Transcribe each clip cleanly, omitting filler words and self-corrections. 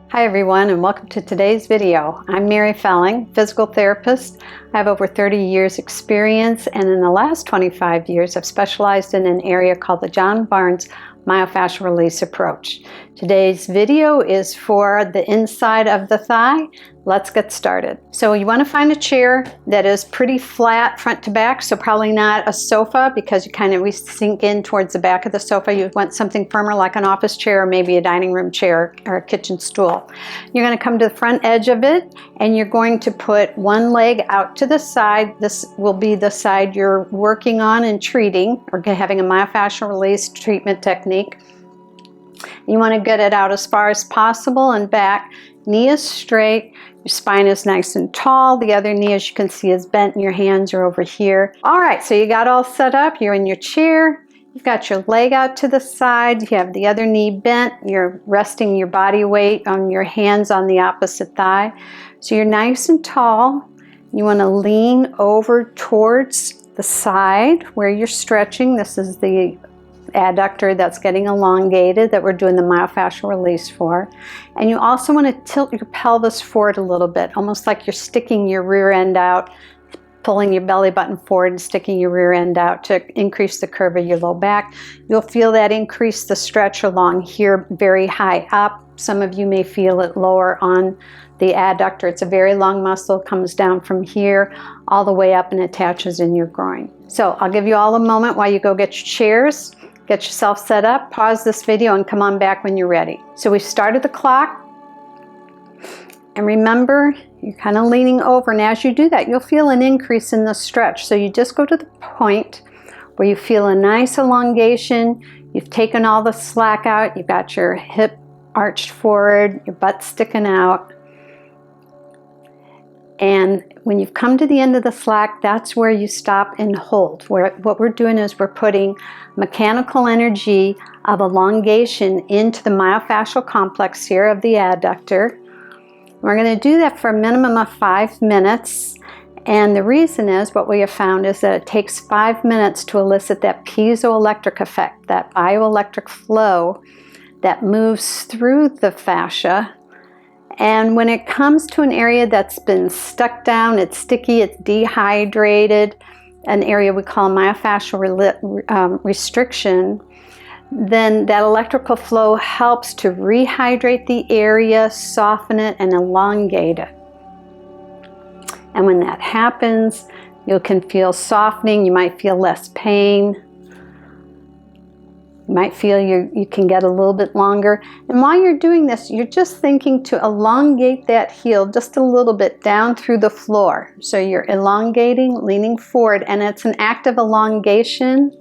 Hi everyone, and welcome to today's video. I'm Mary Felling, physical therapist. I have over 30 years experience, and in the last 25 years I've specialized in an area called the John Barnes Myofascial Release approach. Today's video is for the inside of the thigh. Let's get started. So you want to find a chair that is pretty flat front to back, so probably not a sofa because we sink in towards the back of the sofa. You want something firmer like an office chair or maybe a dining room chair or a kitchen stool. You're going to come to the front edge of it and you're going to put one leg out to the side. This will be the side you're working on and treating or having a myofascial release treatment technique. You want to get it out as far as possible and back. Knee is straight, your spine is nice and tall. The other knee, as you can see, is bent and your hands are over here. All right, so you got all set up. You're in your chair. You've got your leg out to the side. You have the other knee bent. You're resting your body weight on your hands on the opposite thigh. So you're nice and tall. You want to lean over towards the side where you're stretching. This is the adductor that's getting elongated that we're doing the myofascial release for. And you also want to tilt your pelvis forward a little bit, almost like you're sticking your rear end out, pulling your belly button forward and sticking your rear end out to increase the curve of your low back. You'll feel that increase the stretch along here very high up. Some of you may feel it lower on the adductor. It's a very long muscle, comes down from here all the way up and attaches in your groin. So I'll give you all a moment while you go get your chairs. Get yourself set up, pause this video, and come on back when you're ready. So we've started the clock. And remember, you're kind of leaning over, and as you do that, you'll feel an increase in the stretch. So you just go to the point where you feel a nice elongation. You've taken all the slack out. You've got your hip arched forward, your butt sticking out. And when you've come to the end of the slack, that's where you stop and hold. What we're doing is we're putting mechanical energy of elongation into the myofascial complex here of the adductor. We're going to do that for a minimum of 5 minutes. And the reason is, what we have found is that it takes 5 minutes to elicit that piezoelectric effect, that bioelectric flow that moves through the fascia. And when it comes to an area that's been stuck down, it's sticky, it's dehydrated, an area we call myofascial restriction, then that electrical flow helps to rehydrate the area, soften it, and elongate it. And when that happens, you can feel softening, you might feel less pain. You might feel you can get a little bit longer. And while you're doing this, you're just thinking to elongate that heel just a little bit down through the floor. So you're elongating, leaning forward, and it's an active elongation.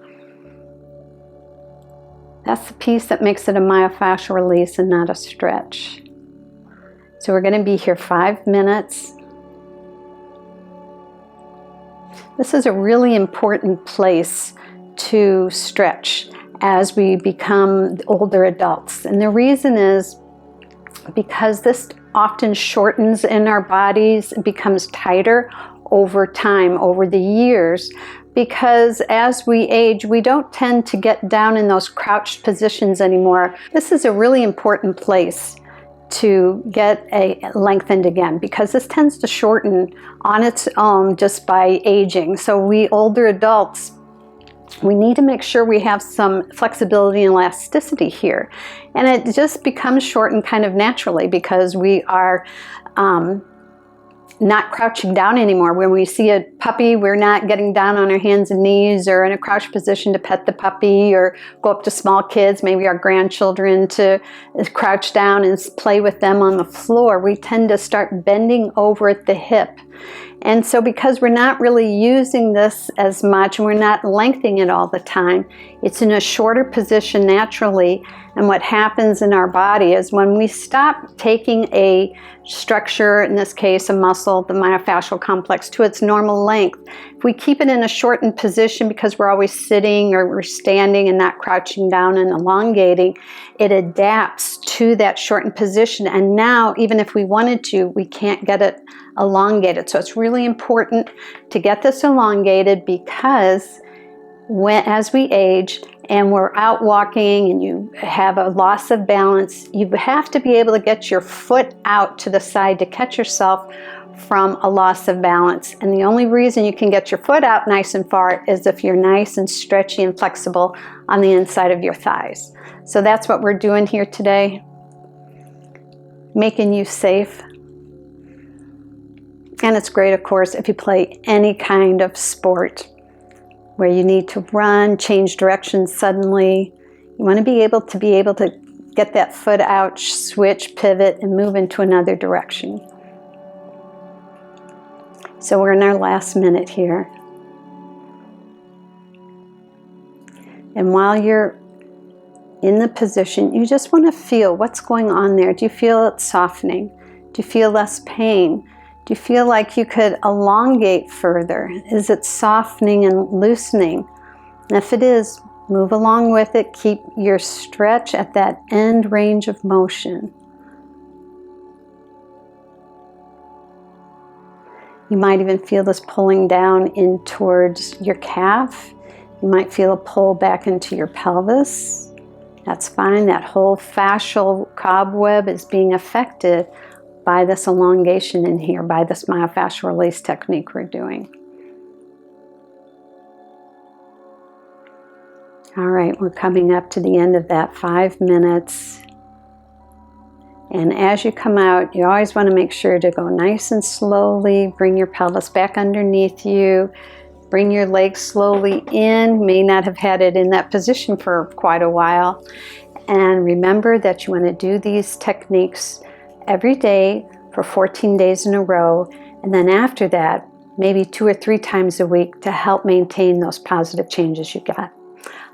That's the piece that makes it a myofascial release and not a stretch. So we're going to be here 5 minutes. This is a really important place to stretch as we become older adults. And the reason is because this often shortens in our bodies, it becomes tighter over time, over the years, because as we age, we don't tend to get down in those crouched positions anymore. This is a really important place to get lengthened again, because this tends to shorten on its own just by aging. So we older adults, we need to make sure we have some flexibility and elasticity here. And it just becomes shortened kind of naturally because we are not crouching down anymore. When we see a puppy, we're not getting down on our hands and knees or in a crouched position to pet the puppy or go up to small kids, maybe our grandchildren, to crouch down and play with them on the floor. We tend to start bending over at the hip. And so because we're not really using this as much and we're not lengthening it all the time, it's in a shorter position naturally. And what happens in our body is when we stop taking a structure, in this case a muscle, the myofascial complex, to its normal length, if we keep it in a shortened position because we're always sitting or we're standing and not crouching down and elongating, it adapts to that shortened position. And now, even if we wanted to, we can't get it elongated. So it's really important to get this elongated because as we age and we're out walking and you have a loss of balance, you have to be able to get your foot out to the side to catch yourself from a loss of balance. And the only reason you can get your foot out nice and far is if you're nice and stretchy and flexible on the inside of your thighs. So that's what we're doing here today, making you safe. And it's great, of course, if you play any kind of sport where you need to run, change direction suddenly. You want to be able to get that foot out, switch, pivot, and move into another direction. So we're in our last minute here. And while you're in the position, you just want to feel what's going on there. Do you feel it softening? Do you feel less pain? Do you feel like you could elongate further? Is it softening and loosening? And if it is, move along with it. Keep your stretch at that end range of motion. You might even feel this pulling down in towards your calf. You might feel a pull back into your pelvis. That's fine. That whole fascial cobweb is being affected by this elongation in here, by this myofascial release technique we're doing. All right, we're coming up to the end of that 5 minutes. And as you come out, you always want to make sure to go nice and slowly. Bring your pelvis back underneath you. Bring your legs slowly in. May not have had it in that position for quite a while. And remember that you want to do these techniques every day for 14 days in a row, and then after that, maybe 2 or 3 times a week to help maintain those positive changes you got.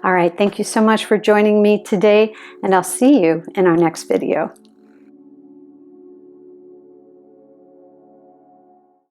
All right, thank you so much for joining me today, and I'll see you in our next video.